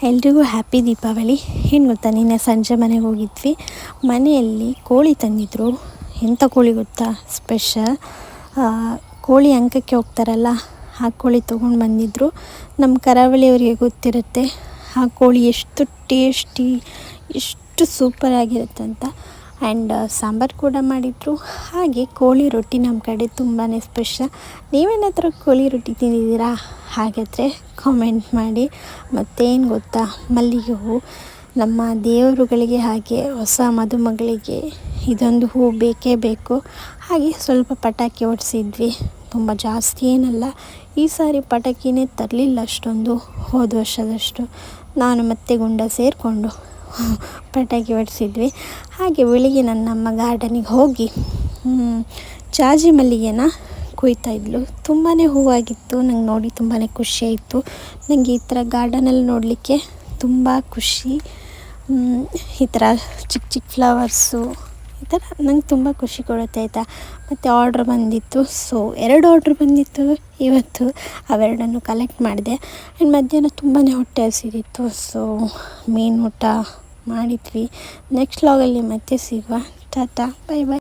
ಎಲ್ರಿಗೂ ಹ್ಯಾಪಿ ದೀಪಾವಳಿ. ಏನು ಗೊತ್ತಾ, ನಿನ್ನೆ ಸಂಜೆ ಮನೆಗೆ ಹೋಗಿದ್ವಿ. ಮನೆಯಲ್ಲಿ ಕೋಳಿ ತಂದಿದ್ದರು. ಎಂಥ ಕೋಳಿ ಗೊತ್ತಾ, ಸ್ಪೆಷಲ್ ಕೋಳಿ ಅಂಕಕ್ಕೆ ಹೋಗ್ತಾರಲ್ಲ, ಆ ಕೋಳಿ ತೊಗೊಂಡು ಬಂದಿದ್ದರು. ನಮ್ಮ ಕರಾವಳಿಯವರಿಗೆ ಗೊತ್ತಿರುತ್ತೆ ಆ ಕೋಳಿ ಎಷ್ಟು ಟೇಸ್ಟಿ, ಎಷ್ಟು ಸೂಪರಾಗಿರುತ್ತೆ ಅಂತ. ಆ್ಯಂಡ್ ಸಾಂಬಾರು ಕೂಡ ಮಾಡಿದರು. ಹಾಗೆ ಕೋಳಿ ರೊಟ್ಟಿ ನಮ್ಮ ಕಡೆ ತುಂಬಾ ಸ್ಪೆಷಲ್. ನೀವೇನಾದರೂ ಕೋಳಿ ರೊಟ್ಟಿ ತಿಂದಿದ್ದೀರಾ? ಹಾಗಾದರೆ ಕಾಮೆಂಟ್ ಮಾಡಿ. ಮತ್ತೇನು ಗೊತ್ತಾ, ಮಲ್ಲಿಗೆ ಹೂವು ನಮ್ಮ ದೇವರುಗಳಿಗೆ, ಹಾಗೆ ಹೊಸ ಮದುಮಗಳಿಗೆ ಇದೊಂದು ಹೂವು ಬೇಕೇ ಬೇಕು. ಹಾಗೆ ಸ್ವಲ್ಪ ಪಟಾಕಿ ಹೊಡೆಸಿದ್ವಿ. ತುಂಬ ಜಾಸ್ತಿ ಏನಲ್ಲ, ಈ ಸಾರಿ ಪಟಾಕಿನೇ ತರಲಿಲ್ಲ ಅಷ್ಟೊಂದು, ಹೋದ ವರ್ಷದಷ್ಟು. ನಾನು ಮತ್ತೆ ಗುಂಡ ಸೇರಿಕೊಂಡು ಪಟಾಕಿ ಹೊಡೆಸಿದ್ವಿ. ಹಾಗೆ ಬೆಳಿಗ್ಗೆ ನನ್ನಮ್ಮ ಗಾರ್ಡನಿಗೆ ಹೋಗಿ ಜಾಜಿ ಮಲ್ಲಿಗೆನ ಕೊಯ್ತಾಯಿದ್ಲು. ತುಂಬಾ ಹೂವಾಗಿತ್ತು. ನಂಗೆ ನೋಡಿ ತುಂಬಾ ಖುಷಿಯಾಯಿತು. ನನಗೆ ಈ ಥರ ಗಾರ್ಡನಲ್ಲಿ ನೋಡಲಿಕ್ಕೆ ತುಂಬ ಖುಷಿ. ಈ ಥರ ಚಿಕ್ಕ ಚಿಕ್ಕ ಫ್ಲವರ್ಸು ಈ ಥರ ನಂಗೆ ತುಂಬ ಖುಷಿ ಕೊಡುತ್ತೆ, ಆಯಿತಾ. ಮತ್ತು ಆರ್ಡ್ರ್ ಬಂದಿತ್ತು. ಸೊ 2 ಆರ್ಡ್ರ್ ಬಂದಿತ್ತು ಇವತ್ತು. ಅವೆರಡನ್ನು ಕಲೆಕ್ಟ್ ಮಾಡಿದೆ. ಆ್ಯಂಡ್ ಮಧ್ಯಾಹ್ನ ತುಂಬಾ ಹೊಟ್ಟೆ ಹಸಿದಿತ್ತು. ಸೊ ಮೀನು ಊಟ ಮಾಡಿದ್ವಿ. ನೆಕ್ಸ್ಟ್ ವ್ಲಾಗಲ್ಲಿ ಮತ್ತೆ ಸಿಗುವ. Tata, bye bye.